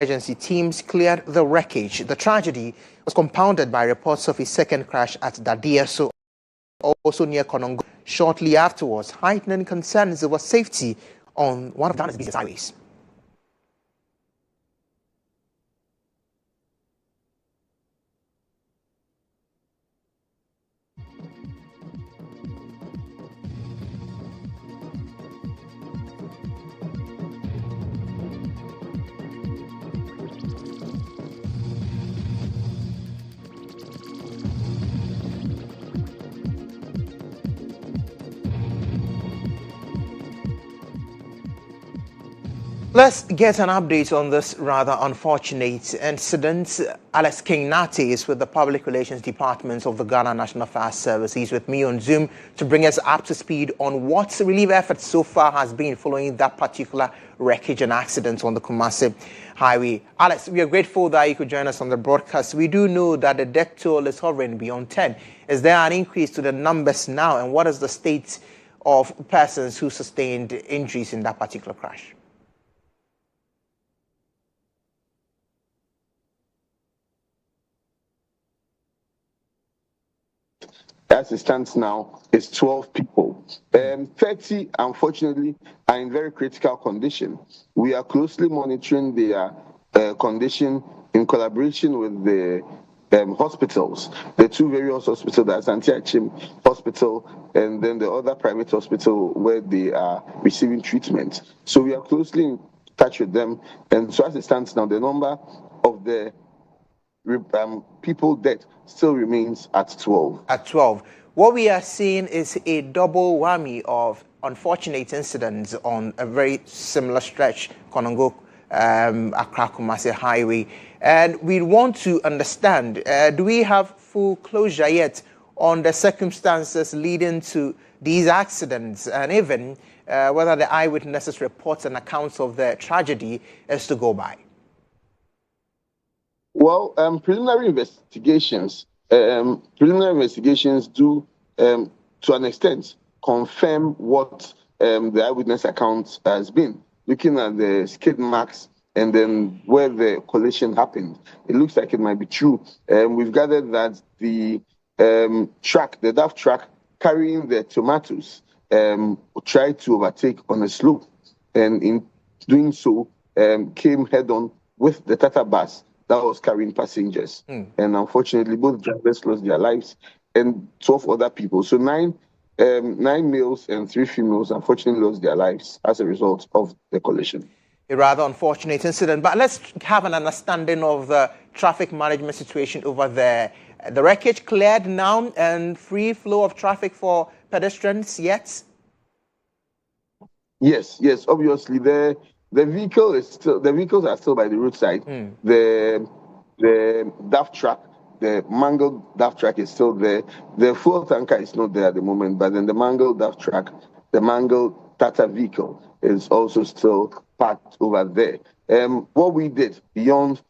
Emergency teams cleared the wreckage. The tragedy was compounded by reports of a second crash at Dadieso, also near Konongo, shortly afterwards, heightening concerns over safety on one of Ghana's busiest highways. Let's get an update on this rather unfortunate incident. Alex King-Nati is with the Public Relations Department of the Ghana National Affairs Service. He's with me on Zoom to bring us up to speed on what relief efforts so far has been following that particular wreckage and accident on the Kumasi Highway. Alex, we are grateful that you could join us on the broadcast. We do know that the death toll is hovering beyond 10. Is there an increase to the numbers now, and what is the state of persons who sustained injuries in that particular crash? As it stands now, it's 12 people. 30, unfortunately, are in very critical condition. We are closely monitoring their condition in collaboration with the hospitals, the two various hospitals, that's Agyabeng Hospital and then the other private hospital where they are receiving treatment. So we are closely in touch with them. And so as it stands now, the number of the people dead still remains at 12. At 12. What we are seeing is a double whammy of unfortunate incidents on a very similar stretch, Konongo, Accra Kumasi Highway. And we want to understand, do we have full closure yet on the circumstances leading to these accidents, and even whether the eyewitnesses' reports and accounts of the tragedy is to go by? Well, preliminary investigations do, to an extent, confirm what the eyewitness account has been. Looking at the skid marks and then where the collision happened, it looks like it might be true. We've gathered that the truck, the DAF truck carrying the tomatoes, tried to overtake on a slope, and in doing so, came head-on with the Tata bus that was carrying passengers. And unfortunately, both drivers lost their lives and 12 other people. So nine males and 3 females unfortunately lost their lives as a result of the collision. A rather unfortunate incident, but let's have an understanding of the traffic management situation over there. The wreckage cleared now and free flow of traffic for pedestrians yet? Yes, obviously the vehicles are still by the roadside. The DAF truck, the mangled DAF truck is still there. The fuel tanker is not there at the moment, but then the mangled DAF truck, the mangled Tata vehicle is also still parked over there. What we did beyond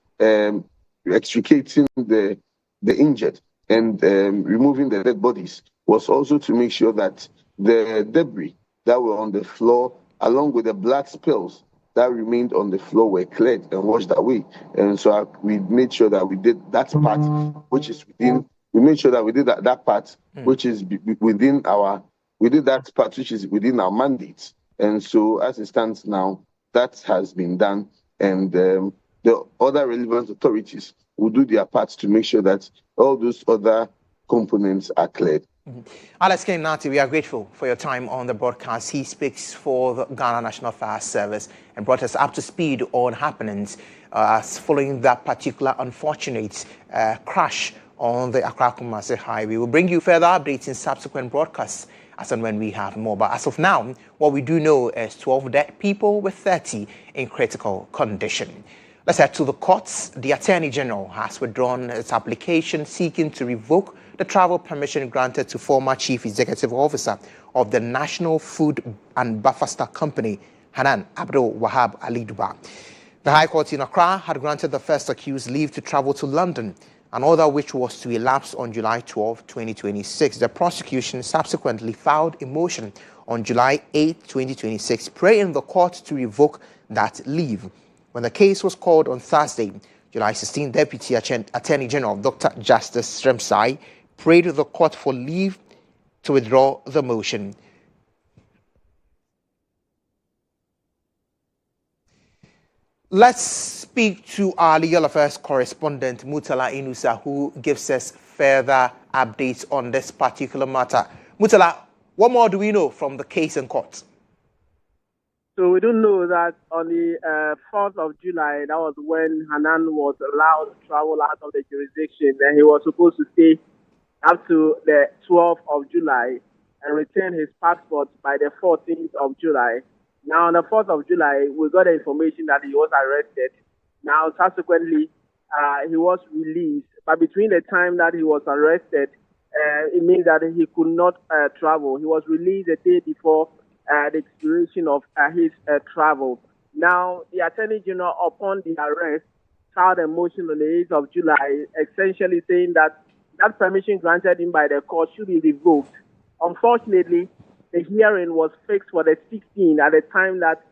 extricating the injured and removing the dead bodies was also to make sure that the debris that were on the floor, along with the blood spills that remained on the floor, were cleared and washed away. And so we made sure that we did that part, which is within. We made sure that we did that part, which is within our. We did that part, which is within our mandates. And so, as it stands now, that has been done, and the other relevant authorities will do their part to make sure that all those other components are cleared. Alex King-Nati, we are grateful for your time on the broadcast. He speaks for the Ghana National Affairs Service and brought us up to speed on happenings following that particular unfortunate crash on the Accra Kumasi Highway. We'll bring you further updates in subsequent broadcasts as and when we have more. But as of now, what we do know is 12 dead people with 30 in critical condition. Let's head to the courts. The Attorney General has withdrawn its application seeking to revoke the travel permission granted to former Chief Executive Officer of the National Food and Buffer Stock Company, Hanan Abdul Wahab Ali Duba. The High Court in Accra had granted the first accused leave to travel to London, an order which was to elapse on July 12, 2026. The prosecution subsequently filed a motion on July 8, 2026, praying the court to revoke that leave. When the case was called on Thursday, July 16, Deputy Attorney General Dr. Justice Sremsai prayed the court for leave to withdraw the motion. Let's speak to our legal affairs correspondent, Mutala Inusa, who gives us further updates on this particular matter. Mutala, what more do we know from the case in court? So we don't know that on the 4th of July, that was when Hanan was allowed to travel out of the jurisdiction, and he was supposed to stay up to the 12th of July and return his passport by the 14th of July. Now, on the 4th of July, we got the information that he was arrested. Now, subsequently, he was released. But between the time that he was arrested, it means that he could not travel. He was released a day before the expiration of his travel. Now, the Attorney General, upon the arrest, filed a motion on the 8th of July, essentially saying that that permission granted him by the court should be revoked. Unfortunately, the hearing was fixed for the 16th at the time that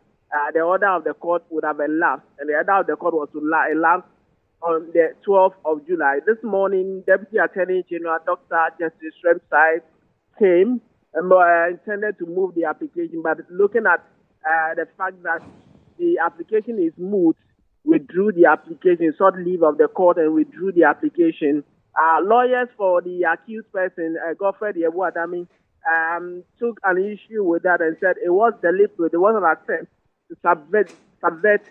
the order of the court would have elapsed, and the order of the court was to elapse on the 12th of July. This morning, Deputy Attorney General Dr. Justice Sremsai came and intended to move the application, but looking at the fact that the application is moot, withdrew the application, sought leave of the court and withdrew the application. Lawyers for the accused person, Godfred Yebu-Adami, took an issue with that and said it was deliberate. It was an attempt to subvert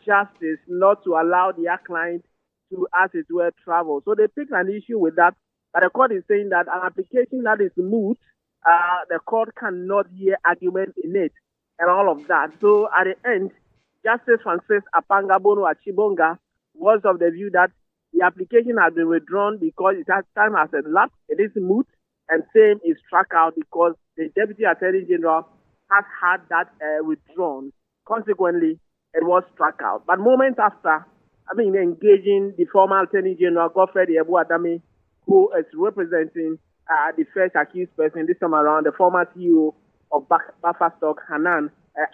justice, not to allow their client to, as it were, travel. So they picked an issue with that, but the court is saying that an application that is moot, the court cannot hear argument in it and all of that. So at the end, Justice Francis Apangabono Achibonga was of the view that the application has been withdrawn because time has elapsed. It is moot, and same is struck out because the Deputy Attorney General has had that withdrawn. Consequently, it was struck out. But moments after, engaging the former Attorney General, Godfred Yebu-Adami, who is representing the first accused person, this time around, the former CEO of Bafastock, Hanan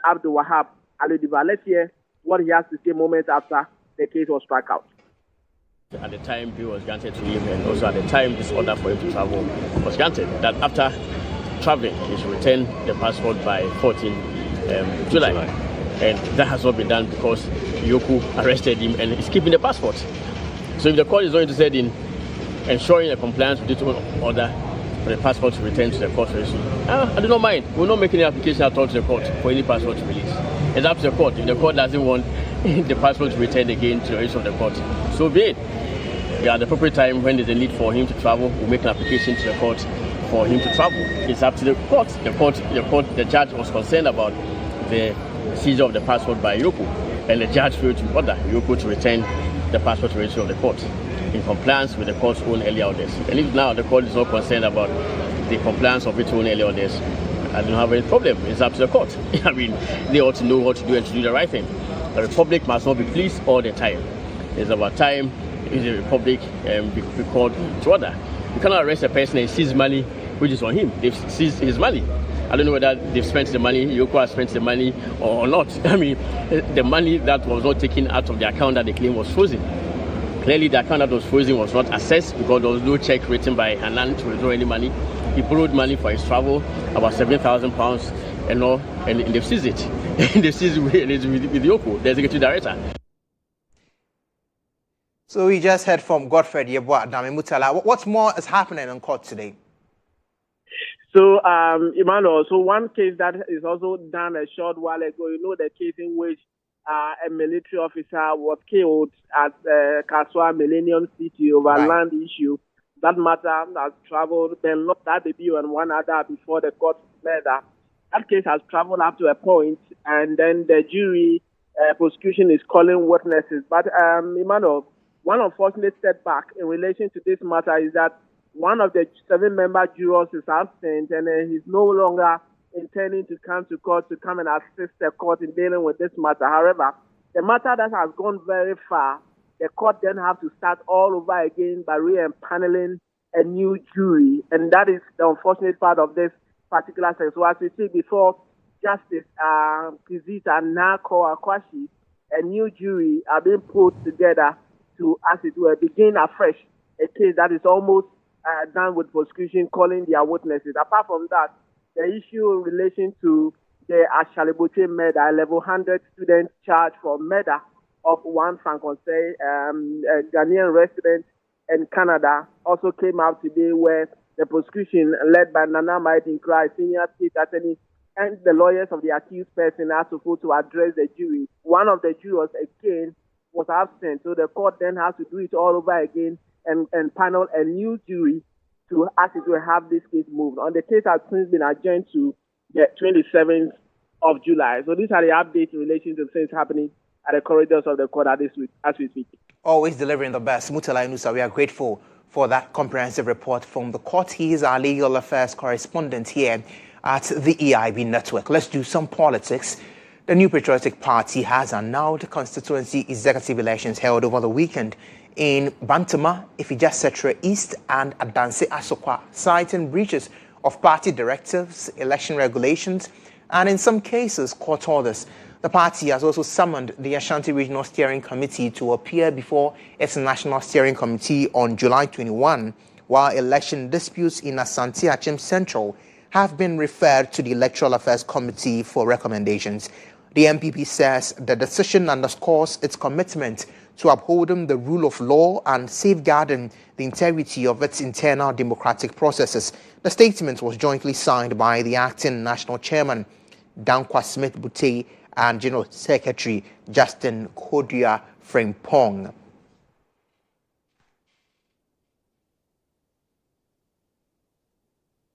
Abdul Wahab Aludiba. Let's hear what he has to say moments after the case was struck out. At the time he was granted to him, and also at the time this order for him to travel was granted, that after traveling he should return the passport by 14 July. And that has not been done because Yoku arrested him and is keeping the passport. So if the court is not interested in ensuring a compliance with the order for the passport to return to the court very soon, I do not mind. We will not make any application at all to the court for any passport to release. It's up to the court. If the court doesn't want the passport to return again to the rest of the court, so be it. At the appropriate time, when there's a need for him to travel, we'll make an application to the court for him to travel. It's up to the court. The judge was concerned about the seizure of the passport by Yoku, and the judge failed to order Yoku to return the passport to the registry of the court in compliance with the court's own earlier orders. And if now the court is not concerned about the compliance of its own earlier orders, I don't have any problem. It's up to the court. They ought to know what to do and to do the right thing. The Republic must not be pleased all the time. It's about time the Republic be called to order. You cannot arrest a person and seize money which is on him. They've seized his money. I don't know whether they've spent the money, Yoko has spent the money or not. The money that was not taken out of the account that they claim was frozen. Clearly, the account that was frozen was not assessed because there was no check written by Hanan to withdraw any money. He borrowed money for his travel, about £7,000 and all, and they've seized it. They've seized it with Yoko, the executive director. So we just heard from Godfred Yebu-Adami. Mutala, what more is happening in court today? So, Emmanuel, so one case that is also done a short while ago, the case in which a military officer was killed at Kaswa Millennium City over land issue. That matter has traveled, then looked at the view and one other before the court murder. That case has traveled up to a point, and then the jury prosecution is calling witnesses. But, Emmanuel, one unfortunate setback in relation to this matter is that one of the 7-member jurors is absent, and he's no longer intending to come to court to come and assist the court in dealing with this matter. However, the matter that has gone very far, the court then have to start all over again by re-empaneling a new jury, and that is the unfortunate part of this particular case. So as we see before, Justice Kizita Nako Akwashi a new jury are being put together to, as it were, begin afresh a case that is almost done with prosecution calling their witnesses. Apart from that, the issue in relation to the Agyabeng murder, a level 100 student charged for murder of one Francais, a Ghanaian resident in Canada, also came out today, where the prosecution, led by Nana Maidin Krai, senior state attorney, and the lawyers of the accused person are supposed to address the jury. One of the jurors, again, was absent, so the court then has to do it all over again and panel a new jury to, as it will, have this case moved. On the case has since been adjourned to the 27th of July. So these are the updates in relation to things happening at the corridors of the court this week, as we speak. Always delivering the best. Mutala Inusa, we are grateful for that comprehensive report from the court. He is our legal affairs correspondent here at the EIB network. Let's do some politics. The New Patriotic Party has annulled constituency executive elections held over the weekend in Bantama, Ifija-Setre East and Adanse Asokwa, citing breaches of party directives, election regulations, and in some cases, court orders. The party has also summoned the Ashanti Regional Steering Committee to appear before its National Steering Committee on July 21, while election disputes in Asante Achim Central have been referred to the Electoral Affairs Committee for recommendations. The MPP says the decision underscores its commitment to upholding the rule of law and safeguarding the integrity of its internal democratic processes. The statement was jointly signed by the acting national chairman, Dankwa Smith-Bute, and General Secretary Justin Kodia Frimpong.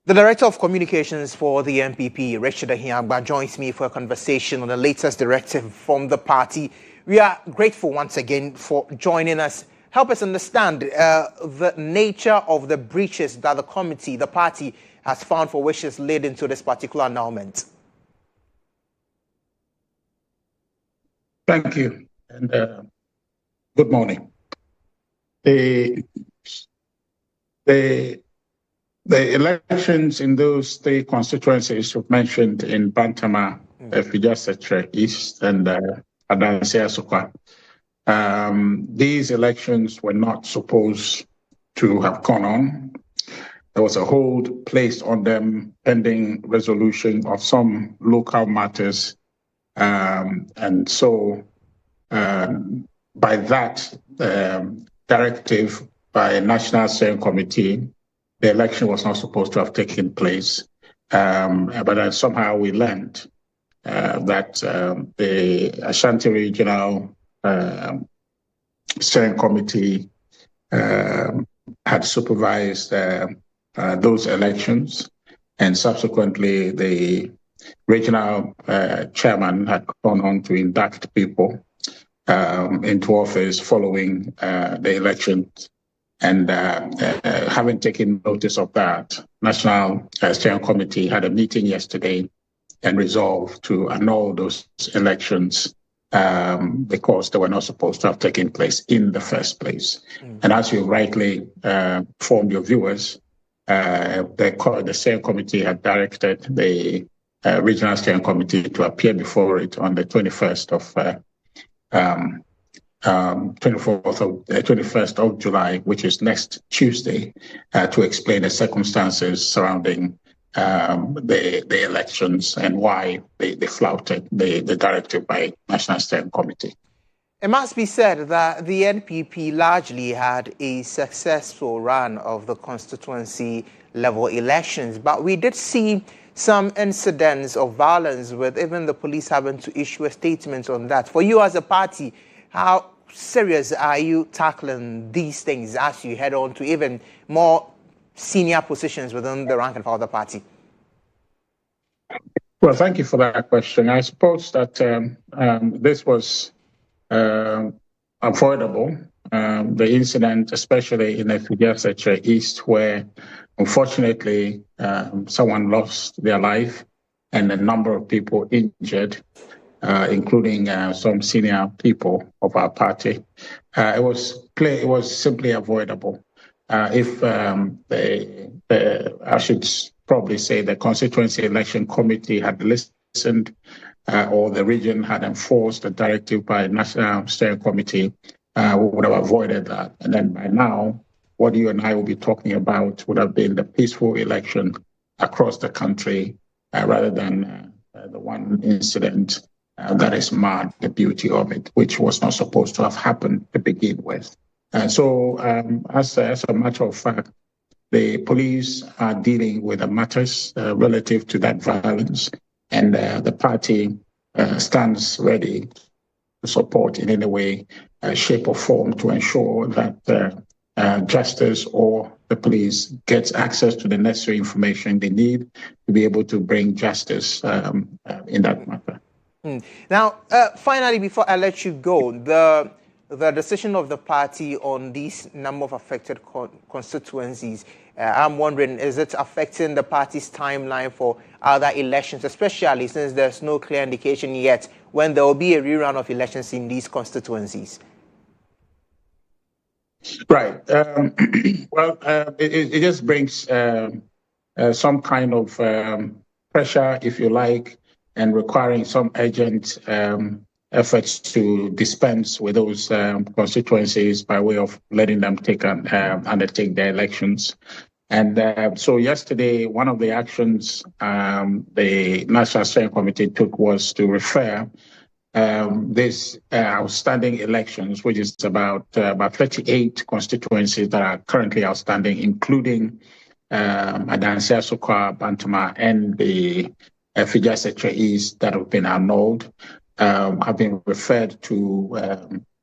The Director of Communications for the MPP, Richard Agyabeng, joins me for a conversation on the latest directive from the party. We are grateful once again for joining us. Help us understand the nature of the breaches that the party, has found for which has led into this particular annulment. Thank you, and good morning. The elections in those three constituencies you've mentioned in Bantama, Ifija-Setre East, and Adanse Asokwa, these elections were not supposed to have gone on. There was a hold placed on them pending resolution of some local matters. And so by that directive by a National Steering Committee, the election was not supposed to have taken place. But then somehow we learned that the Ashanti Regional Steering Committee had supervised those elections, and subsequently the regional chairman had gone on to induct people into office following the election. And having taken notice of that, National Steering Committee had a meeting yesterday and resolved to annul those elections because they were not supposed to have taken place in the first place. And as you rightly informed your viewers, the Steering Committee had directed the Regional Steering Committee to appear before it on the 21st of July, which is next Tuesday, to explain the circumstances surrounding the elections and why they flouted the directive by National Steering Committee. It must be said that the NPP largely had a successful run of the constituency level elections, but we did see some incidents of violence, with even the police having to issue a statement on that. For you as a party, how serious are you tackling these things as you head on to even more senior positions within the rank and file of the party? Well, thank you for that question. I suppose that this was avoidable. The incident, especially in Ifija-Setre East, where unfortunately someone lost their life and a number of people injured, including some senior people of our party. It was simply avoidable. If I should probably say the Constituency Election Committee had listened or the region had enforced the directive by National Steering Committee, we would have avoided that. And then by now, what you and I will be talking about would have been the peaceful election across the country, rather than the one incident that is marred the beauty of it, which was not supposed to have happened to begin with. So as a matter of fact, the police are dealing with the matters relative to that violence, and the party stands ready to support in any way, shape or form to ensure that justice or the police gets access to the necessary information they need to be able to bring justice in that matter. Now, finally, before I let you go, the decision of the party on these number of affected constituencies, I'm wondering, is it affecting the party's timeline for other elections, especially since there's no clear indication yet when there will be a rerun of elections in these constituencies? Right. Well, it just brings some kind of pressure, if you like, and requiring some urgent efforts to dispense with those constituencies by way of letting them undertake their elections. And so yesterday, one of the actions the National Steering Committee took was to refer this outstanding elections, which is about 38 constituencies that are currently outstanding, including Adansia, Sokwa, Bantama, and the Fijase East that have been annulled, have been referred to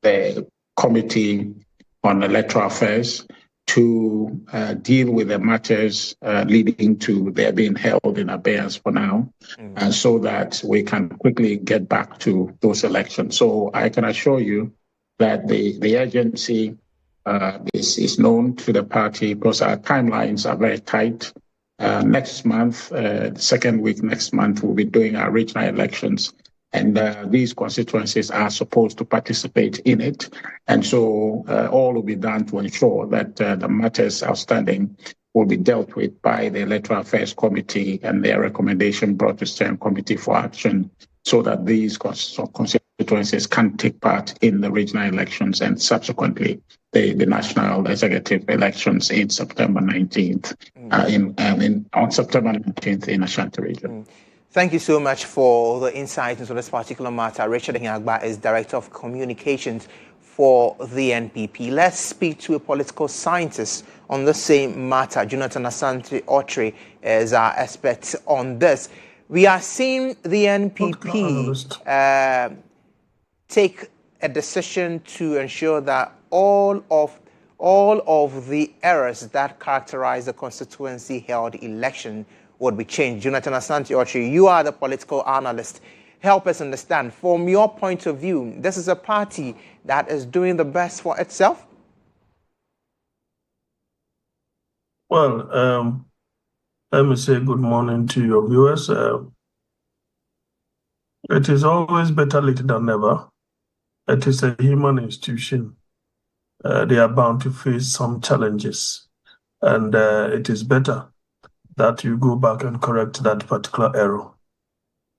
the Committee on Electoral Affairs to deal with the matters leading to their being held in abeyance for now, and so that we can quickly get back to those elections. So I can assure you that the agency is known to the party, because our timelines are very tight. Next month, the second week next month, we'll be doing our regional elections. And these constituencies are supposed to participate in it. And so all will be done to ensure that the matters outstanding will be dealt with by the Electoral Affairs Committee and their recommendation brought to Steering Committee for action, so that these constituencies can take part in the regional elections and subsequently the national executive elections in September 19th, on September 19th in Ashanti region. Thank you so much for the insight into this particular matter. Richard Agyabeng is Director of Communications for the NPP. Let's speak to a political scientist on the same matter. Jonathan Asante Otri is our expert on this. We are seeing the NPP take a decision to ensure that all of the errors that characterize the constituency-held election would be changed. Jonathan Asante Otri, you are the political analyst. Help us understand, from your point of view, this is a party that is doing the best for itself? Well, let me say good morning to your viewers. It is always better late than never. It is a human institution. They are bound to face some challenges, and it is better that you go back and correct that particular error.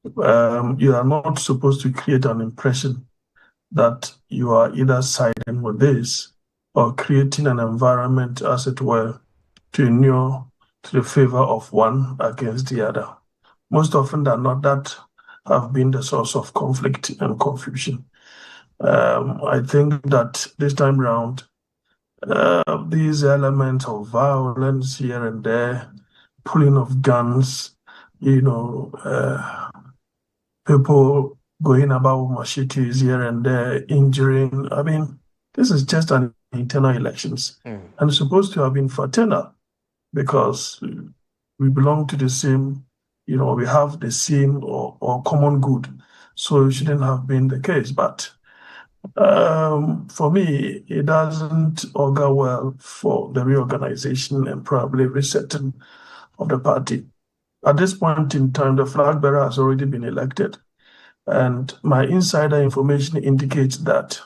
You are not supposed to create an impression that you are either siding with this or creating an environment, as it were, to inure to the favor of one against the other. Most often than not, that have been the source of conflict and confusion. I think that this time round, these elements of violence here and there, pulling of guns, people going about machetes here and there, injuring. I mean, this is just an internal elections. And it's supposed to have been fraternal, because we belong to the same, we have the same or common good. So it shouldn't have been the case. But for me, it doesn't augur well for the reorganization and probably resetting of the party. At this point in time, the flag bearer has already been elected. And my insider information indicates that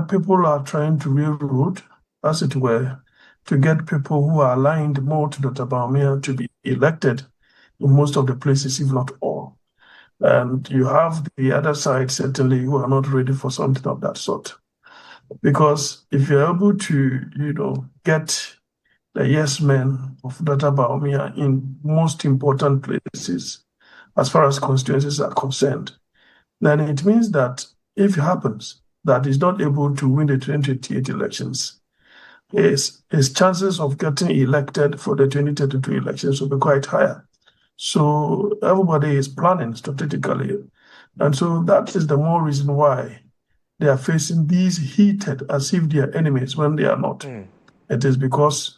people are trying to railroad, as it were, to get people who are aligned more to Dr. Bawumia to be elected in most of the places, if not all. And you have the other side, certainly, who are not ready for something of that sort. Because if you're able to, get the yes men of Dr. Bawumia in most important places, as far as constituencies are concerned, then it means that if it happens that he's not able to win the 2028 elections, his chances of getting elected for the 2032 elections will be quite higher. So everybody is planning strategically. And so that is the more reason why they are facing these heated as if they are enemies when they are not. It is because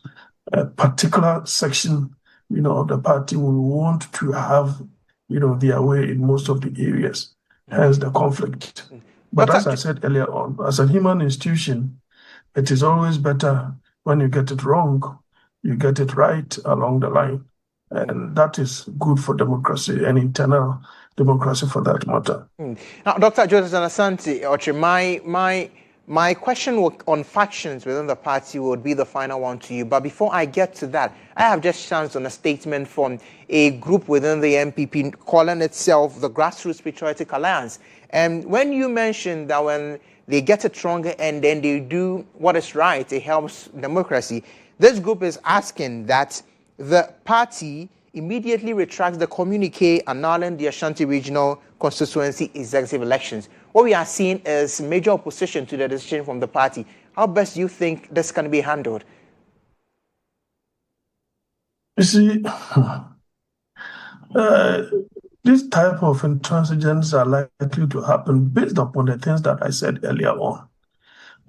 a particular section, of the party will want to have, their way in most of the areas, hence the conflict. But as I said earlier on, as a human institution, it is always better when you get it wrong, you get it right along the line. And that is good for democracy and internal democracy for that matter. Now, Dr. Jonathan Asante, my question on factions within the party would be the final one to you. But before I get to that, I have just chanced on a statement from a group within the MPP calling itself the Grassroots Patriotic Alliance. And when you mentioned that when they get it stronger and then they do what is right, it helps democracy, this group is asking that the party immediately retracts the communique annulling the Ashanti Regional Constituency executive elections. What we are seeing is major opposition to the decision from the party. How best do you think this can be handled? You see, this type of intransigence are likely to happen based upon the things that I said earlier on.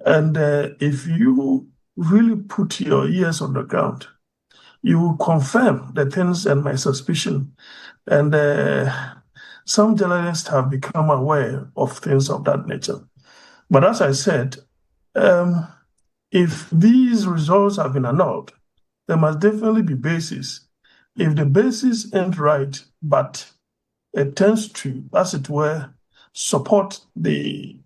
And if you really put your ears on the ground, you will confirm the things and my suspicion. And some journalists have become aware of things of that nature. But as I said, if these results have been annulled, there must definitely be basis. If the basis ain't right, but it tends to, as it were, support the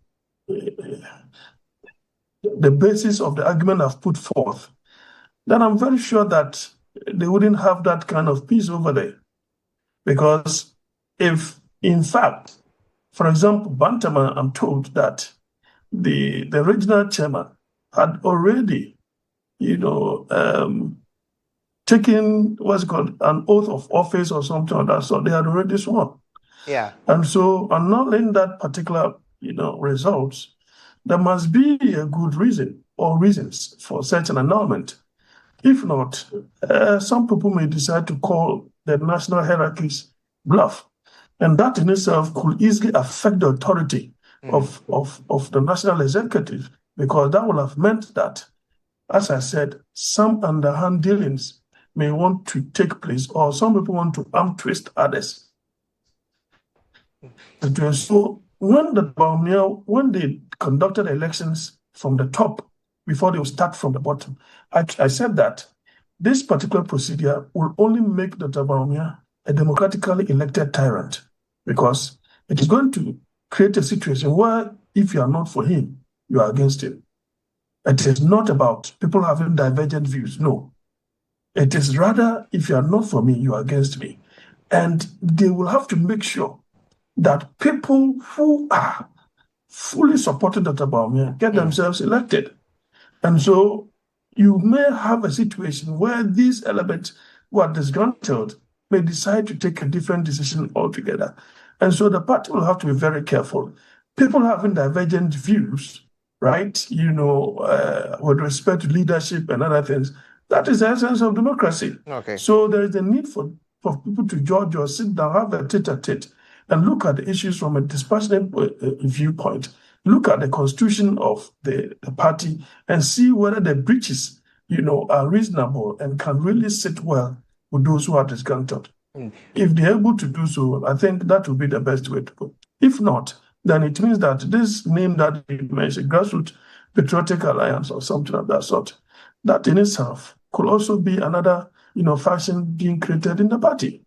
basis of the argument I've put forth, then I'm very sure that they wouldn't have that kind of peace over there. Because if, in fact, for example, Bantama, I'm told that the regional chairman had already, taken what's called an oath of office or something like that. So they had already sworn. Yeah. And so annulling that particular, results, there must be a good reason or reasons for such an annulment. If not, some people may decide to call the national hierarchies bluff. And that in itself could easily affect the authority of the national executive, because that will have meant that, as I said, some underhand dealings may want to take place, or some people want to arm twist others. So when they conducted elections from the top before they will start from the bottom, I said that this particular procedure will only make Dr. Bawumia a democratically elected tyrant, because it is going to create a situation where if you are not for him, you are against him. It is not about people having divergent views. No. It is rather, if you are not for me, you are against me. And they will have to make sure that people who are fully supporting Dr. Bawumia get themselves elected. And so you may have a situation where these elements who are disgruntled may decide to take a different decision altogether. And so the party will have to be very careful. People having divergent views, right, with respect to leadership and other things, that is the essence of democracy. Okay. So there is a need for people to judge or sit down, have a tete-a-tete, and look at the issues from a dispassionate viewpoint. Look at the constitution of the party and see whether the breaches, are reasonable and can really sit well with those who are disgruntled. If they're able to do so, I think that would be the best way to go. If not, then it means that this name that you mentioned, Grassroots Patriotic Alliance or something of that sort, that in itself could also be another, faction being created in the party.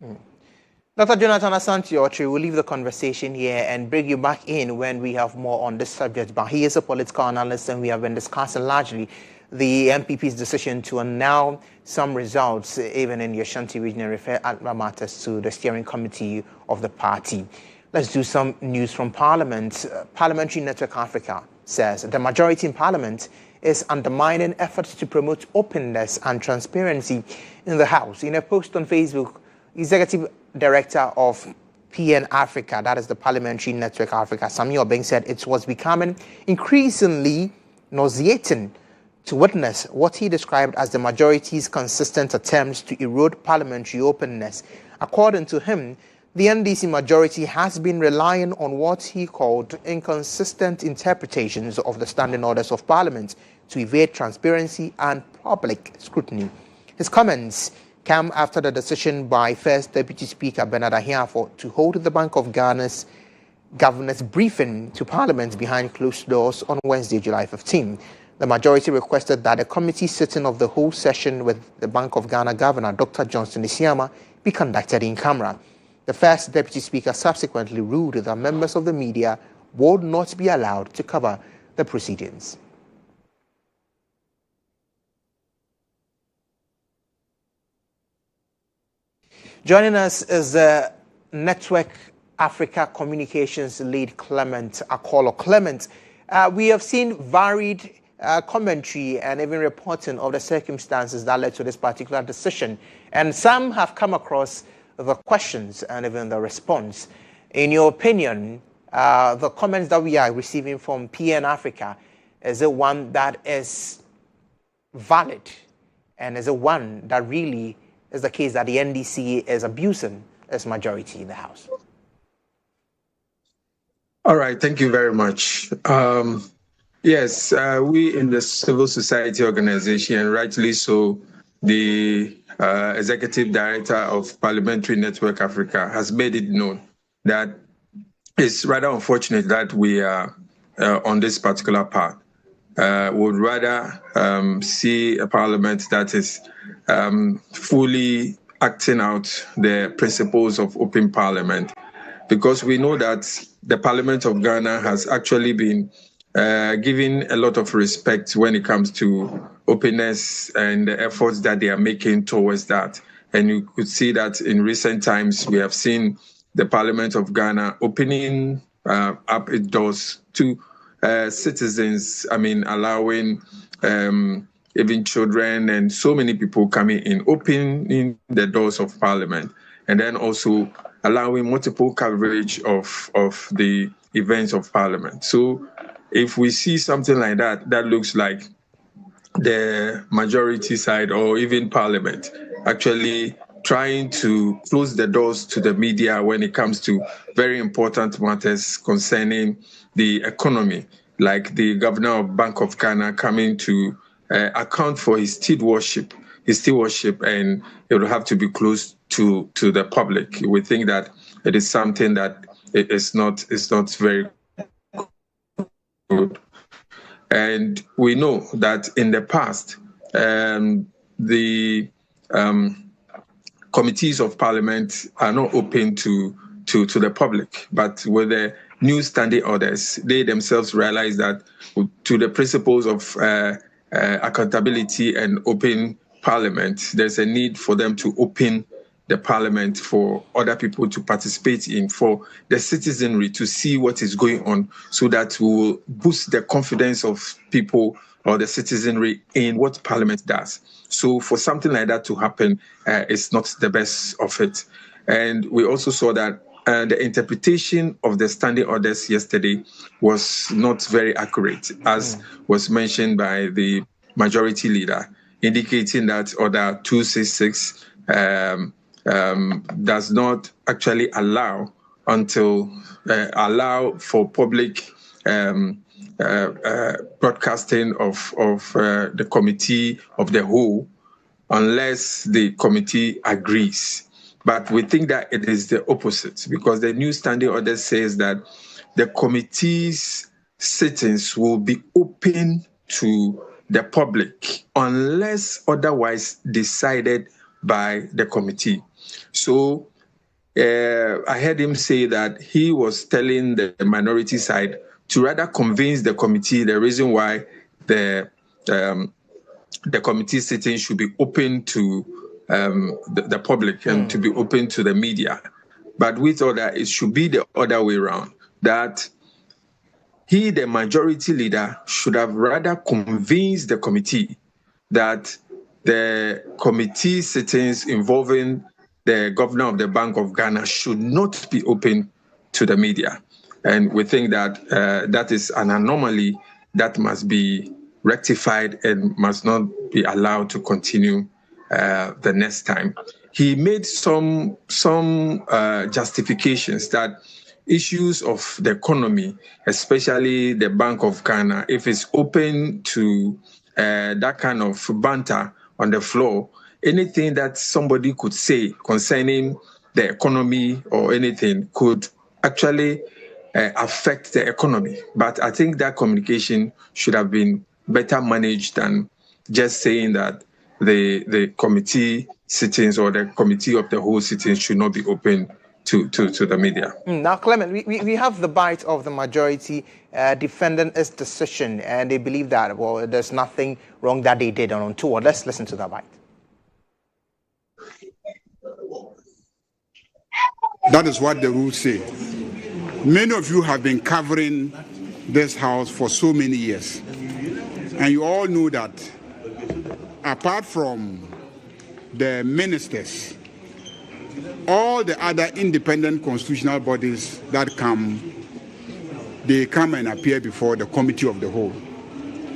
Dr. Jonathan Asante, we'll leave the conversation here and bring you back in when we have more on this subject. But he is a political analyst, and we have been discussing largely the MPP's decision to annul some results, even in the Ashanti region, and refer matters to the steering committee of the party. Let's do some news from Parliament. Parliamentary Network Africa says the majority in Parliament is undermining efforts to promote openness and transparency in the House. In a post on Facebook, Executive Director of PN Africa, that is the Parliamentary Network Africa, Agyabeng, said it was becoming increasingly nauseating to witness what he described as the majority's consistent attempts to erode parliamentary openness. According to him, the NDC majority has been relying on what he called inconsistent interpretations of the standing orders of Parliament to evade transparency and public scrutiny. His comments come after the decision by First Deputy Speaker Bernard Ahiafo to hold the Bank of Ghana's governor's briefing to Parliament behind closed doors on Wednesday, July 15. The majority requested that a committee sitting of the whole session with the Bank of Ghana Governor, Dr. Johnson Isiama, be conducted in camera. The First Deputy Speaker subsequently ruled that members of the media would not be allowed to cover the proceedings. Joining us is the Network Africa Communications lead, Clement Akolo. Clement, we have seen varied commentary and even reporting of the circumstances that led to this particular decision. And some have come across the questions and even the response. In your opinion, the comments that we are receiving from PN Africa, is it one that is valid? And is it one that really is the case that the NDC is abusing its majority in the House? All right, thank you very much. Yes, we in the civil society organization, and rightly so, the Executive Director of Parliamentary Network Africa has made it known that it's rather unfortunate that we are on this particular path. Would rather see a parliament that is fully acting out the principles of open parliament, because we know that the Parliament of Ghana has actually been giving a lot of respect when it comes to openness and the efforts that they are making towards that. And you could see that in recent times, we have seen the Parliament of Ghana opening up its doors to citizens, allowing even children and so many people coming in, opening the doors of Parliament, and then also allowing multiple coverage of the events of Parliament. So if we see something like that, that looks like the majority side or even Parliament actually trying to close the doors to the media when it comes to very important matters concerning the economy, like the governor of Bank of Ghana coming to account for his stewardship, and it will have to be closed to the public. We think that it is something that is not very good. And we know that in the past, the committees of Parliament are not open to the public, but with the new standing orders, they themselves realize that to the principles of accountability and open Parliament, there's a need for them to open the Parliament for other people to participate in, for the citizenry to see what is going on, so that we will boost the confidence of people or the citizenry in what Parliament does. So for something like that to happen, it's not the best of it. And we also saw that the interpretation of the standing orders yesterday was not very accurate, as was mentioned by the majority leader, indicating that Order 266 does not actually allow for public broadcasting of the committee of the whole, unless the committee agrees. But we think that it is the opposite, because the new standing order says that the committee's sittings will be open to the public unless otherwise decided by the committee. So I heard him say that he was telling the minority side to rather convince the committee the reason why the committee sitting should be open to the public and to be open to the media. But we thought that it should be the other way around, that he, the majority leader, should have rather convinced the committee that the committee sittings involving the governor of the Bank of Ghana should not be open to the media. And we think that that is an anomaly that must be rectified and must not be allowed to continue the next time. He made some justifications that issues of the economy, especially the Bank of Ghana, if it's open to that kind of banter on the floor, anything that somebody could say concerning the economy or anything could actually affect the economy. But I think that communication should have been better managed than just saying that the committee sittings or the committee of the whole sittings should not be open to the media. Now, Clement, we have the bite of the majority defending its decision, and they believe that, well, there's nothing wrong that they did on untoward. Let's listen to that bite. That is what the rules say. Many of you have been covering this house for so many years, and you all know that apart from the ministers, all the other independent constitutional bodies that come, they come and appear before the committee of the whole.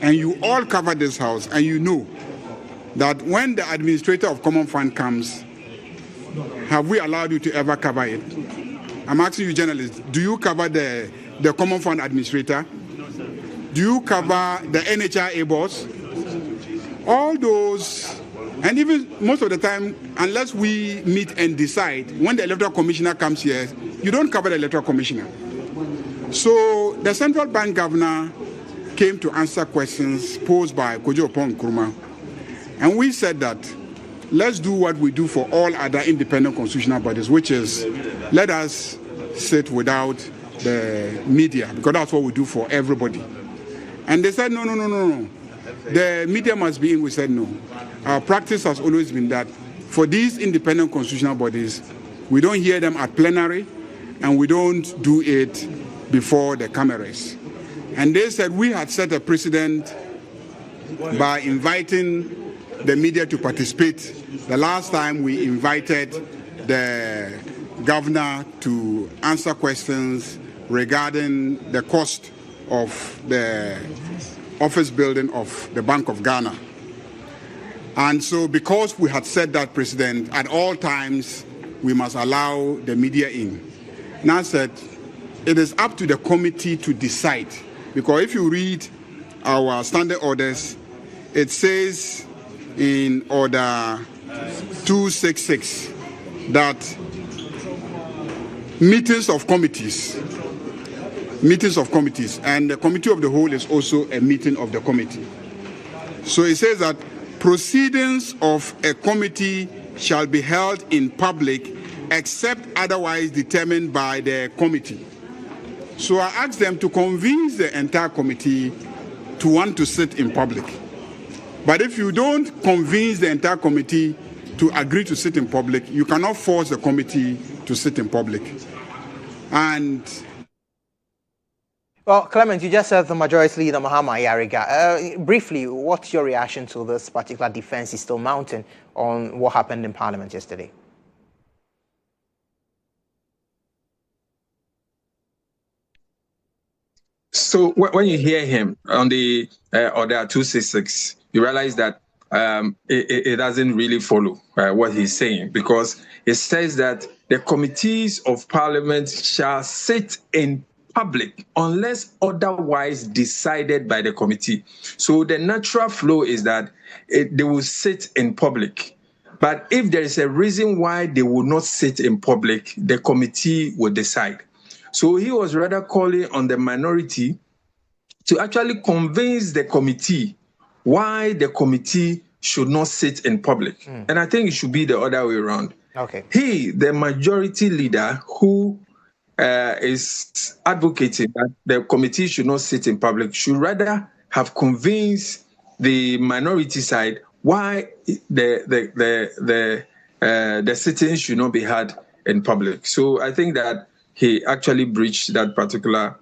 And you all cover this house, and you know that when the administrator of Common Fund comes, have we allowed you to ever cover it? I'm asking you journalists, do you cover the Common Fund administrator? Do you cover the NHRA boss? All those, and even most of the time, unless we meet and decide, when the electoral commissioner comes here, you don't cover the electoral commissioner. So the central bank governor came to answer questions posed by Kojo Nkrumah, and we said that let's do what we do for all other independent constitutional bodies, which is let us sit without the media, because that's what we do for everybody. And they said, no. The media must be in. We said no. Our practice has always been that for these independent constitutional bodies, we don't hear them at plenary, and we don't do it before the cameras. And they said we had set a precedent by inviting the media to participate. The last time we invited the governor to answer questions regarding the cost of the office building of the Bank of Ghana. And so because we had set that precedent, at all times we must allow the media in. Now I said, it is up to the committee to decide, because if you read our standing orders, it says in order 266 that meetings of committees, and the committee of the whole is also a meeting of the committee. So it says that proceedings of a committee shall be held in public except otherwise determined by the committee. So I asked them to convince the entire committee to want to sit in public. But if you don't convince the entire committee to agree to sit in public, you cannot force the committee to sit in public. And well, Clement, you just said the majority leader, Mahama Yariga. Briefly, what's your reaction to this particular defense he's still mounting on what happened in Parliament yesterday? So when you hear him on the order 266, you realize that it doesn't really follow what he's saying, because it says that the committees of Parliament shall sit in public unless otherwise decided by the committee. So the natural flow is that they will sit in public. But if there is a reason why they will not sit in public, the committee will decide. So he was rather calling on the minority to actually convince the committee why the committee should not sit in public. And I think it should be the other way around. Okay. He, the majority leader who is advocating that the committee should not sit in public, should rather have convinced the minority side why the sittings should not be had in public. So I think that he actually breached that particular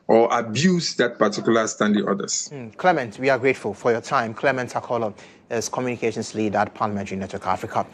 or abused that particular standing orders. Clement, we are grateful for your time. Clement Akolo is Communications Lead at Parliamentary Network Africa.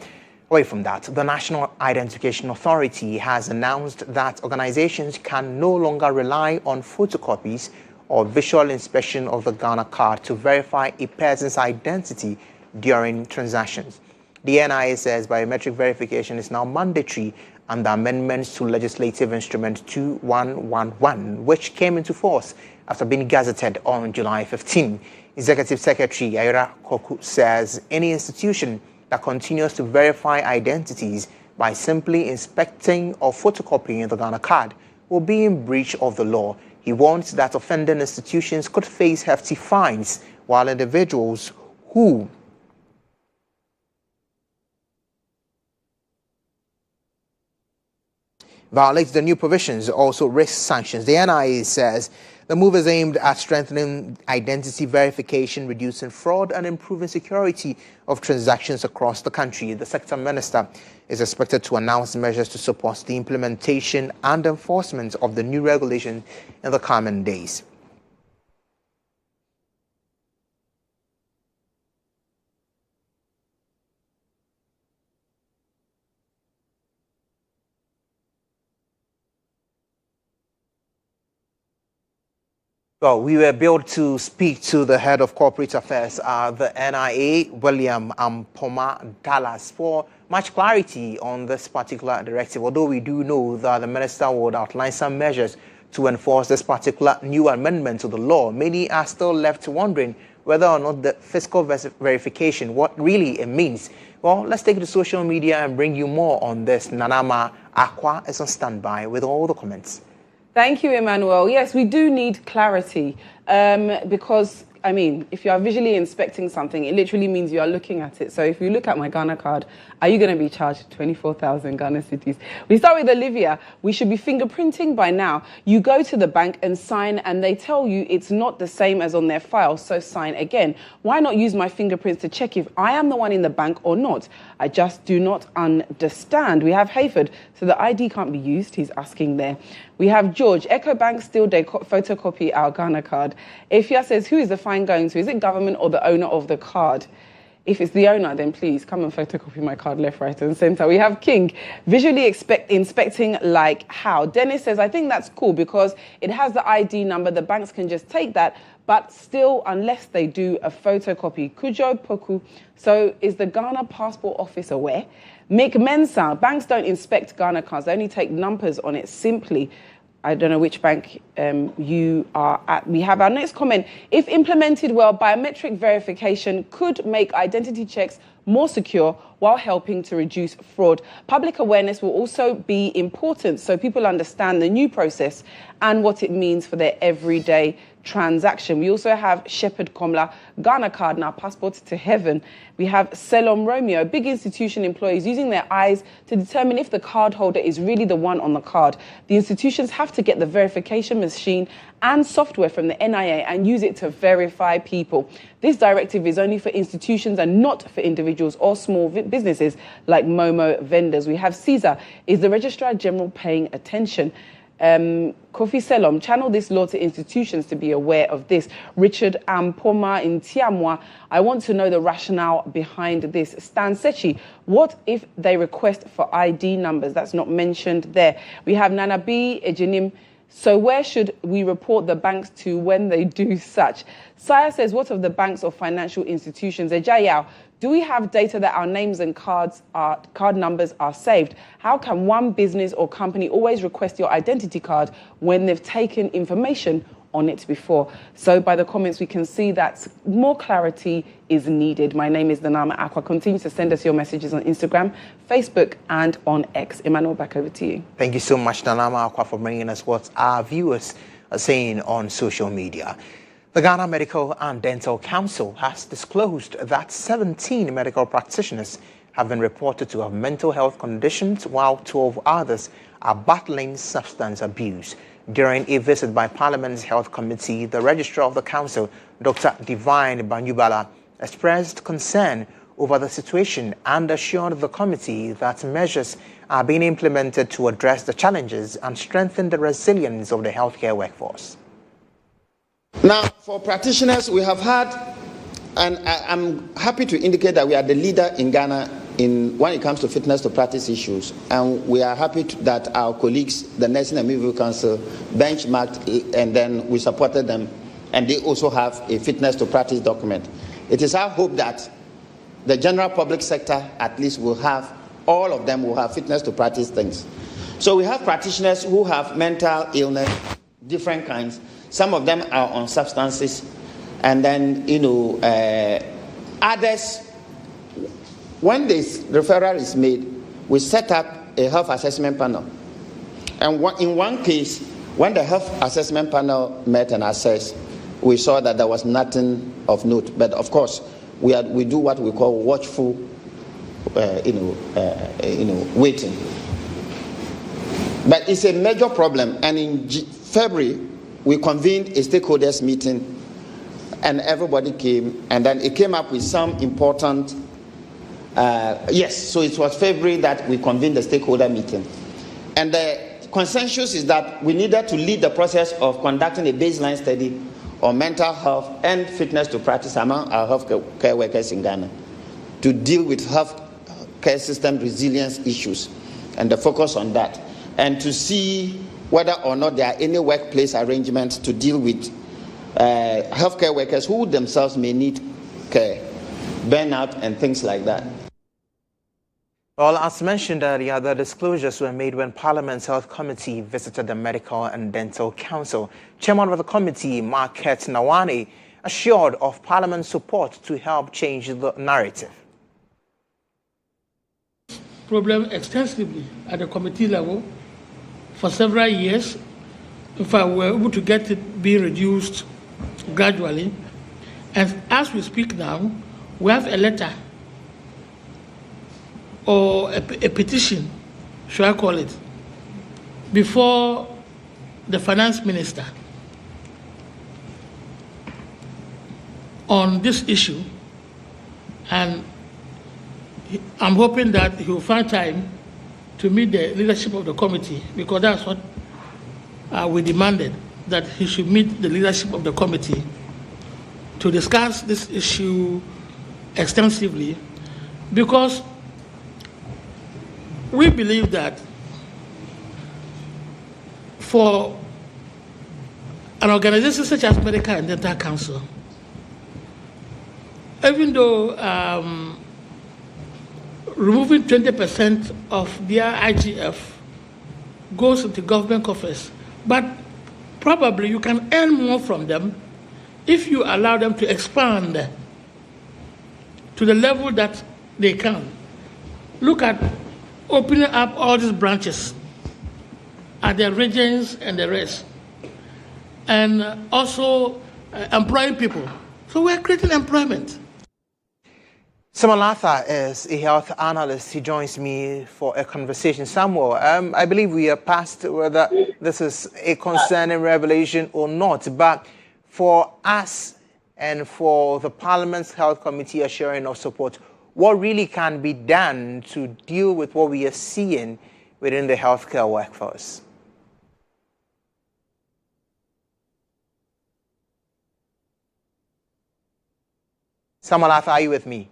Away from that, the National Identification Authority has announced that organizations can no longer rely on photocopies or visual inspection of the Ghana card to verify a person's identity during transactions. The NIA says biometric verification is now mandatory under amendments to Legislative Instrument 2111, which came into force after being gazetted on July 15. Executive Secretary Ayra Koku says any institution that continues to verify identities by simply inspecting or photocopying the Ghana card will be in breach of the law. He warns that offending institutions could face hefty fines, while individuals who violates the new provisions also risk sanctions. The NIA says the move is aimed at strengthening identity verification, reducing fraud, and improving security of transactions across the country. The sector minister is expected to announce measures to support the implementation and enforcement of the new regulation in the coming days. Well, we were able to speak to the head of corporate affairs, the NIA, William Poma Dallas, for much clarity on this particular directive. Although we do know that the minister would outline some measures to enforce this particular new amendment to the law, many are still left wondering whether or not the fiscal verification, what really it means. Well, let's take it to social media and bring you more on this. Nanama Aqua is on standby with all the comments. Thank you, Emmanuel. Yes, we do need clarity because, I mean, if you are visually inspecting something, it literally means you are looking at it. So if you look at my Ghana card, are you going to be charged 24,000 Ghana cities? We start with Olivia. We should be fingerprinting by now. You go to the bank and sign, and they tell you it's not the same as on their file, so sign again. Why not use my fingerprints to check if I am the one in the bank or not? I just do not understand. We have Hayford, so the ID can't be used, he's asking there. We have George. EcoBank still they photocopy our Ghana card. Ifya says, who is the fine going to? Is it government or the owner of the card? If it's the owner, then please come and photocopy my card left, right, and center. We have King. Visually inspecting like how? Dennis says, I think that's cool because it has the ID number. The banks can just take that, but still, unless they do a photocopy. Kujo Poku. So is the Ghana Passport Office aware? Mick Mensa, banks don't inspect Ghana cards. They only take numbers on it simply. I don't know which bank you are at. We have our next comment. If implemented well, biometric verification could make identity checks more secure while helping to reduce fraud. Public awareness will also be important so people understand the new process and what it means for their everyday transaction. We also have Shepherd Komla, Ghana card now, passport to heaven. We have Selom Romeo, big institution employees using their eyes to determine if the card holder is really the one on the card. The institutions have to get the verification machine and software from the NIA and use it to verify people. This directive is only for institutions and not for individuals or small businesses like Momo vendors. We have Caesar. Is the Registrar General paying attention? Kofi Selom, channel this law to institutions to be aware of this. Richard Ampoma in Tiamwa, I want to know the rationale behind this. Stan Sechi, what if they request for ID numbers? That's not mentioned there. We have Nana B. Ejinim. So where should we report the banks to when they do such? Saya says, what of the banks or financial institutions? Ejayao, do we have data that our names and card numbers are saved? How can one business or company always request your identity card when they've taken information on it before? So by the comments, we can see that more clarity is needed. My name is Danama Aqua. Continue to send us your messages on Instagram, Facebook, and on X. Emmanuel, back over to you. Thank you so much, Danama Aqua, for bringing us what our viewers are saying on social media. The Ghana Medical and Dental Council has disclosed that 17 medical practitioners have been reported to have mental health conditions, while 12 others are battling substance abuse. During a visit by Parliament's Health Committee, the Registrar of the Council, Dr. Divine Banyubala, expressed concern over the situation and assured the committee that measures are being implemented to address the challenges and strengthen the resilience of the healthcare workforce. Now, for practitioners, we have had, and I'm happy to indicate that we are the leader in Ghana when it comes to fitness to practice issues, and we are happy that our colleagues, the Nursing and Midwifery Council, benchmarked, and then we supported them, and they also have a fitness to practice document. It is our hope that the general public sector at least will have, all of them will have fitness to practice things. So we have practitioners who have mental illness, different kinds. Some of them are on substances, and then, others, when this referral is made, we set up a health assessment panel. And in one case, when the health assessment panel met and assessed, we saw that there was nothing of note. But of course, we do what we call watchful, waiting. But it's a major problem. And in February, we convened a stakeholders meeting, and everybody came, and then it came up with some important. So it was February that we convened the stakeholder meeting, and the consensus is that we needed to lead the process of conducting a baseline study on mental health and fitness to practice among our healthcare workers in Ghana to deal with healthcare system resilience issues, and the focus on that, and to see whether or not there are any workplace arrangements to deal with healthcare workers who themselves may need care, burnout, and things like that. Well, as mentioned earlier, the disclosures were made when Parliament's Health Committee visited the Medical and Dental Council. Chairman of the committee, Market Nawani, assured of Parliament's support to help change the narrative. Problem extensively at the committee level for several years. In fact, we were able to get it being reduced gradually. And as we speak now, we have a letter or a petition, should I call it, before the finance minister on this issue. And I'm hoping that he will find time to meet the leadership of the committee, because that's what we demanded, that he should meet the leadership of the committee to discuss this issue extensively, because we believe that for an organization such as Medical and Dental Council, even though removing 20% of their IGF goes into government coffers, but probably you can earn more from them if you allow them to expand to the level that they can. Look at opening up all these branches at their regions and the rest, and also employing people. So we're creating employment. Samuel Arthur is a health analyst. He joins me for a conversation. Samuel, I believe we are past whether this is a concerning revelation or not, but for us and for the Parliament's Health Committee assuring of support, what really can be done to deal with what we are seeing within the healthcare workforce? Samuel Arthur, are you with me?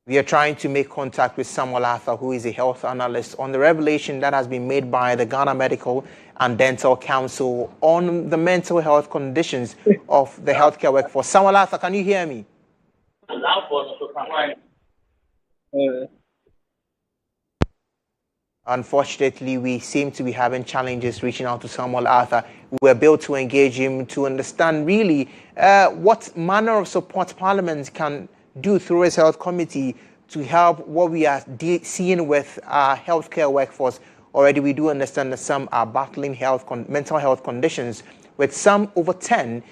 We are trying to make contact with Samuel Arthur, who is a health analyst, on the revelation that has been made by the Ghana Medical and Dental Council on the mental health conditions of the healthcare workforce. Samuel Arthur, can you hear me? Unfortunately, we seem to be having challenges reaching out to Samuel Arthur. We were able to engage him to understand really what manner of support Parliament can do through his health committee to help what we are seeing with our healthcare workforce. Already we do understand that some are battling mental health conditions, with some over 10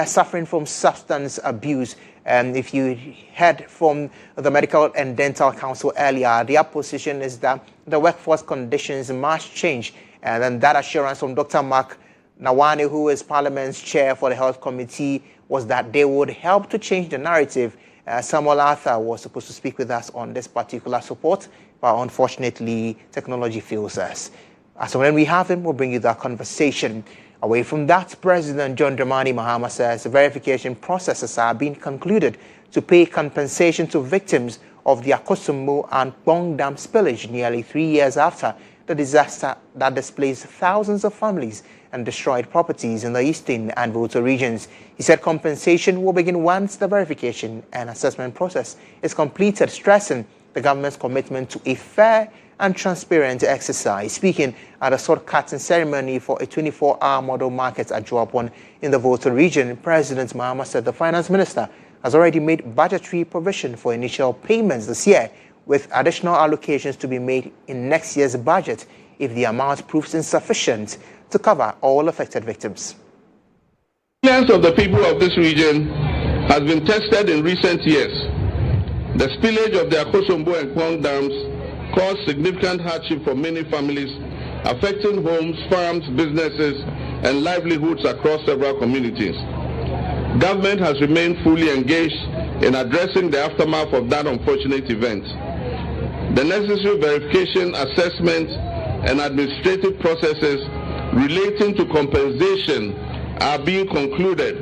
suffering from substance abuse. And if you heard from the Medical and Dental Council earlier, their position is that the workforce conditions must change. And then that assurance from Dr. Mark Nawani, who is Parliament's chair for the Health Committee, was that they would help to change the narrative. Samuel Arthur was supposed to speak with us on this particular support, but unfortunately, technology fails us. So when we have him, we'll bring you that conversation. Away from that, President John Dramani Mahama says verification processes are being concluded to pay compensation to victims of the Akosombo and Bong Dam spillage nearly 3 years after the disaster that displaced thousands of families and destroyed properties in the eastern and Volta regions. He said compensation will begin once the verification and assessment process is completed, stressing the government's commitment to a fair and transparent exercise. Speaking at a sword cutting ceremony for a 24-hour model market at GHOne in the Volta region, President Mahama said the finance minister has already made budgetary provision for initial payments this year, with additional allocations to be made in next year's budget if the amount proves insufficient to cover all affected victims. The resilience of the people of this region has been tested in recent years. The spillage of the Akosombo and Kwong dams caused significant hardship for many families, affecting homes, farms, businesses, and livelihoods across several communities. Government has remained fully engaged in addressing the aftermath of that unfortunate event. The necessary verification, assessment, and administrative processes relating to compensation are being concluded,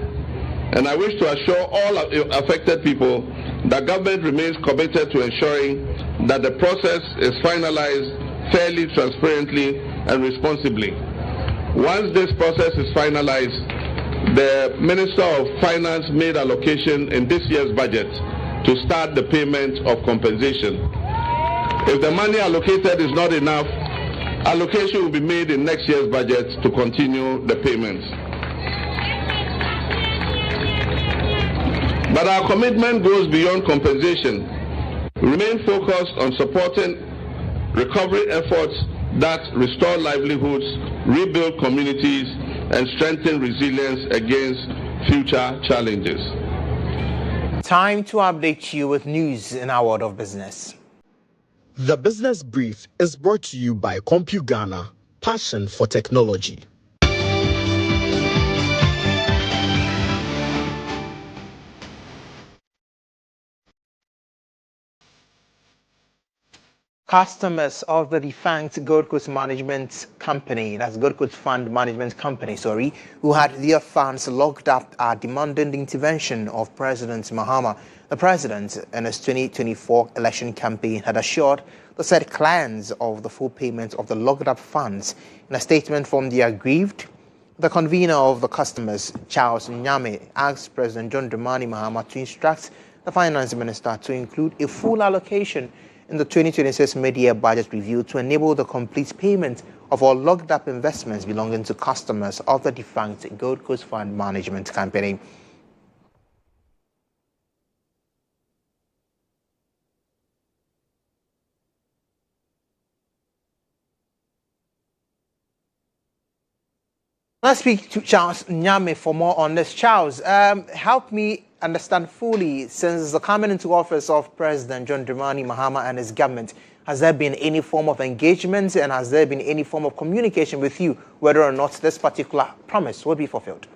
and I wish to assure all affected people that government remains committed to ensuring that the process is finalized fairly, transparently, and responsibly. Once this process is finalized, the Minister of Finance made allocation in this year's budget to start the payment of compensation. If the money allocated is not enough, allocation will be made in next year's budget to continue the payments. But our commitment goes beyond compensation. We remain focused on supporting recovery efforts that restore livelihoods, rebuild communities, and strengthen resilience against future challenges. Time to update you with news in our world of business. The Business Brief is brought to you by CompuGhana, passion for technology. Customers of the defunct Gold Coast Management Company, that's Gold Coast Fund Management Company, who had their funds locked up are demanding the intervention of President Mahama. The president, in his 2024 election campaign, had assured the said clients of the full payment of the locked up funds. In a statement from the aggrieved, the convener of the customers, Charles Nyame, asked President John Dramani Mahama to instruct the finance minister to include a full allocation in the 2026 mid-year budget review to enable the complete payment of all locked up investments belonging to customers of the defunct Gold Coast Fund Management Company. Let's speak to Charles Nyame for more on this. Charles, help me understand fully, since the coming into office of President John Dramani Mahama and his government, has there been any form of engagement and has there been any form of communication with you whether or not this particular promise will be fulfilled?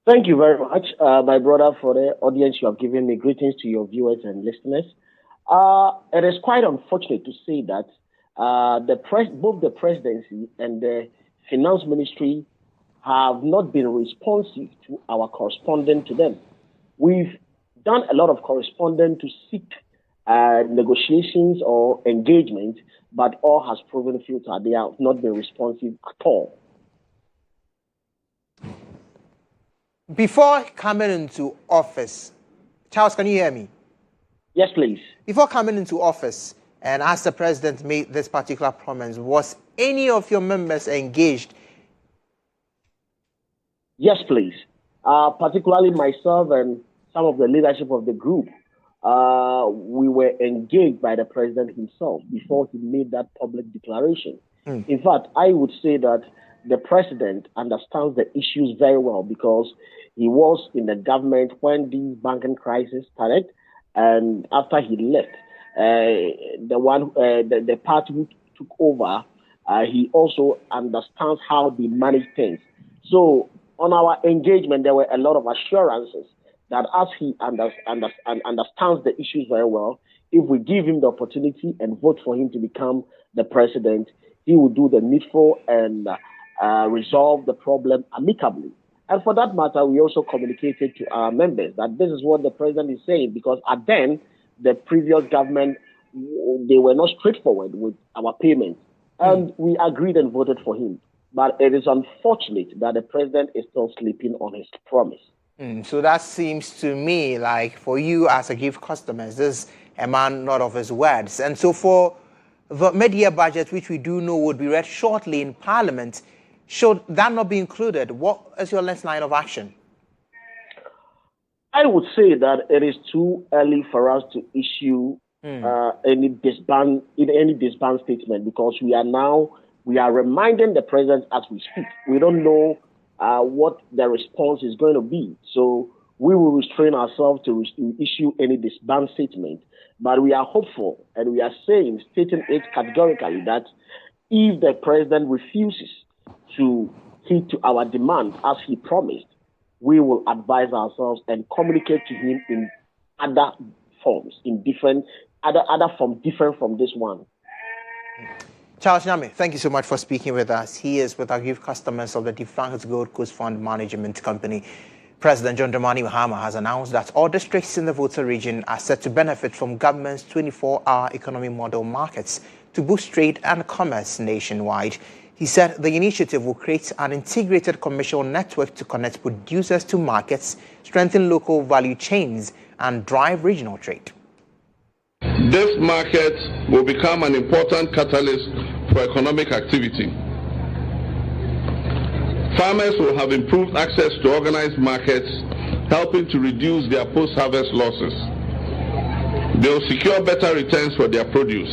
Thank you very much, my brother, for the audience you have given me. Greetings to your viewers and listeners. It is quite unfortunate to say that both the presidency and the finance ministry have not been responsive to our correspondence to them. We've done a lot of correspondence to seek negotiations or engagement, but all has proven futile. They have not been responsive at all. Before coming into office, Charles, can you hear me? Yes, please. Before coming into office, and as the president made this particular promise, was any of your members engaged? Yes, please. Particularly myself and some of the leadership of the group, we were engaged by the president himself before he made that public declaration. In fact, I would say that the president understands the issues very well because he was in the government when the banking crisis started, and after he left, the party who took over, he also understands how they manage things. So on our engagement, there were a lot of assurances that as he understands the issues very well, if we give him the opportunity and vote for him to become the president, he will do the needful and resolve the problem amicably. And for that matter, we also communicated to our members that this is what the president is saying, because at then, the previous government, they were not straightforward with our payments. And we agreed and voted for him. But it is unfortunate that the president is still sleeping on his promise. So that seems to me like for you as a GIF customers, this is a man not of his words. And so for the mid-year budget, which we do know would be read shortly in Parliament, should that not be included? What is your next line of action? I would say that it is too early for us to issue any disband statement, because we are reminding the president as we speak. We don't know what the response is going to be. So we will restrain ourselves to issue any disband statement. But we are hopeful, and we are stating it categorically, that if the president refuses to heed to our demand as he promised, we will advise ourselves and communicate to him in other forms, in other form different from this one. Charles Nyame, thank you so much for speaking with us. He is with our GIF customers of the defunct Gold Coast Fund Management Company. President John Dramani Mahama has announced that all districts in the Volta region are set to benefit from government's 24-hour economy model markets to boost trade and commerce nationwide. He said the initiative will create an integrated commercial network to connect producers to markets, strengthen local value chains, and drive regional trade. This market will become an important catalyst for economic activity. Farmers will have improved access to organized markets, helping to reduce their post-harvest losses. They will secure better returns for their produce.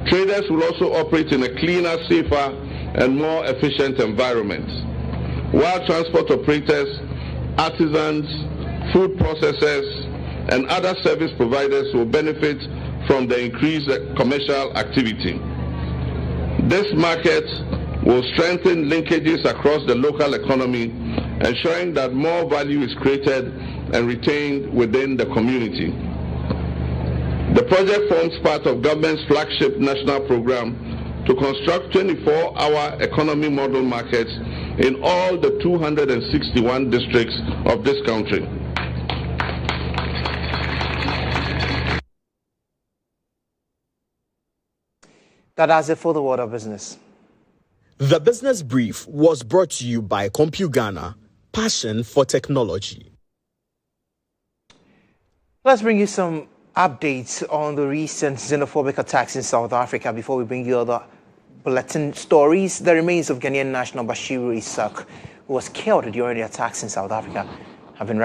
Traders will also operate in a cleaner, safer, and more efficient environment, while transport operators, artisans, food processors, and other service providers will benefit from the increased commercial activity. This market will strengthen linkages across the local economy, ensuring that more value is created and retained within the community. The project forms part of government's flagship national program to construct 24-hour economy model markets in all the 261 districts of this country. That's it for the world of business. The Business Brief was brought to you by CompuGhana, passion for technology. Let's bring you some updates on the recent xenophobic attacks in South Africa before we bring you other bulletin stories. The remains of Ghanaian national Bashiru Isaac, who was killed during the attacks in South Africa, have been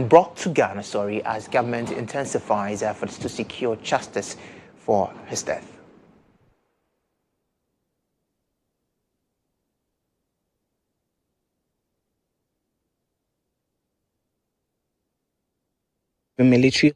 brought to Ghana, as government intensifies efforts to secure justice for his death. The military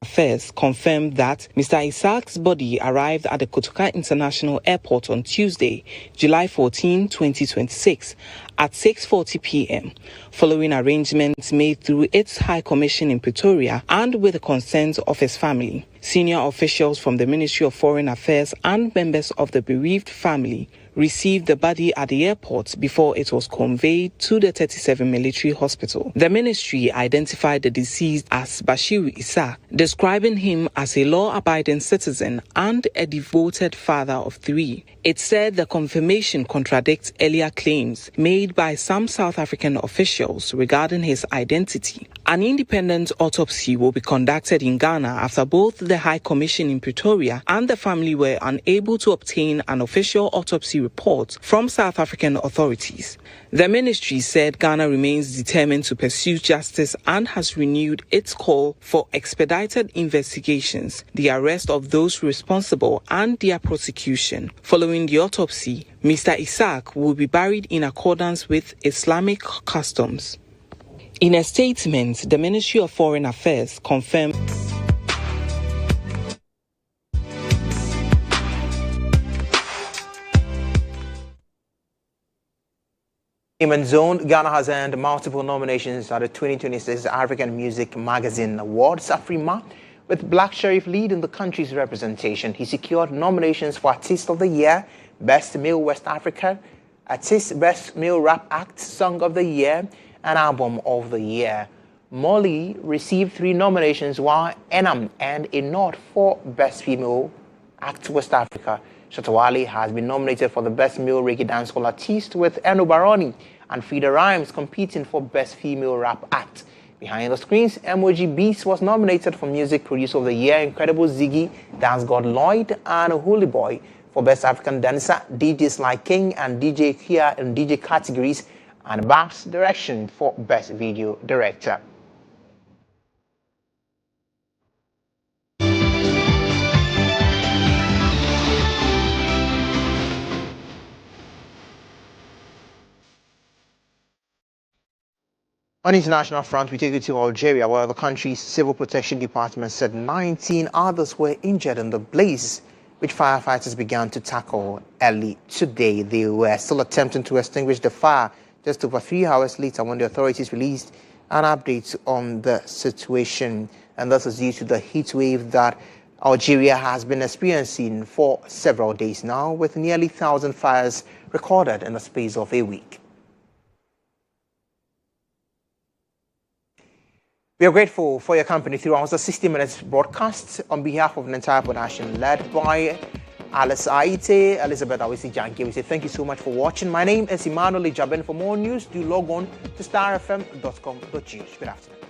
Affairs confirmed that Mr. Isaac's body arrived at the Kotoka International Airport on Tuesday, July 14, 2026, at 6:40 p.m., following arrangements made through its High Commission in Pretoria and with the consent of his family. Senior officials from the Ministry of Foreign Affairs and members of the bereaved family received the body at the airport before it was conveyed to the 37 military hospital. The ministry identified the deceased as Bashiru Isaac, describing him as a law-abiding citizen and a devoted father of three. It said the confirmation contradicts earlier claims made by some South African officials regarding his identity. An independent autopsy will be conducted in Ghana after both the High Commission in Pretoria and the family were unable to obtain an official autopsy report from South African authorities. The ministry said Ghana remains determined to pursue justice and has renewed its call for expedited investigations, the arrest of those responsible and their prosecution. Following the autopsy, Mr. Isaac will be buried in accordance with Islamic customs. In a statement, the Ministry of Foreign Affairs confirmed In zone, Ghana has earned multiple nominations at the 2026 African Music Magazine Awards, AFRIMA. With Black Sheriff leading the country's representation, he secured nominations for Artist of the Year, Best Male West Africa, Artist Best Male Rap Act, Song of the Year, and Album of the Year. Molly received 3 nominations, while Enam earned a nod for Best Female Act West Africa. Shatawale has been nominated for the Best Male Reggae Dancehall Artist, with Eno Baroni and Frida Rhymes competing for Best Female Rap Act. Behind the screens, Emoji Beats was nominated for Music Producer of the Year, Incredible Ziggy, Dance God Lloyd, and Holy Boy for Best African Dancer, DJ Sly King and DJ Kia in DJ categories, and Babs Direction for Best Video Director. On international front, we take you to Algeria, where the country's Civil Protection Department said 19 others were injured in the blaze, which firefighters began to tackle early today. They were still attempting to extinguish the fire just over 3 hours later when the authorities released an update on the situation. And this is due to the heat wave that Algeria has been experiencing for several days now, with nearly 1,000 fires recorded in the space of a week. We are grateful for your company throughout the 60 minutes broadcast. On behalf of the entire production led by Alice Aite, Elizabeth Awisi Janke, we say thank you so much for watching. My name is Emmanuel Agyabeng. For more news, do log on to starfm.com.gh. Good afternoon.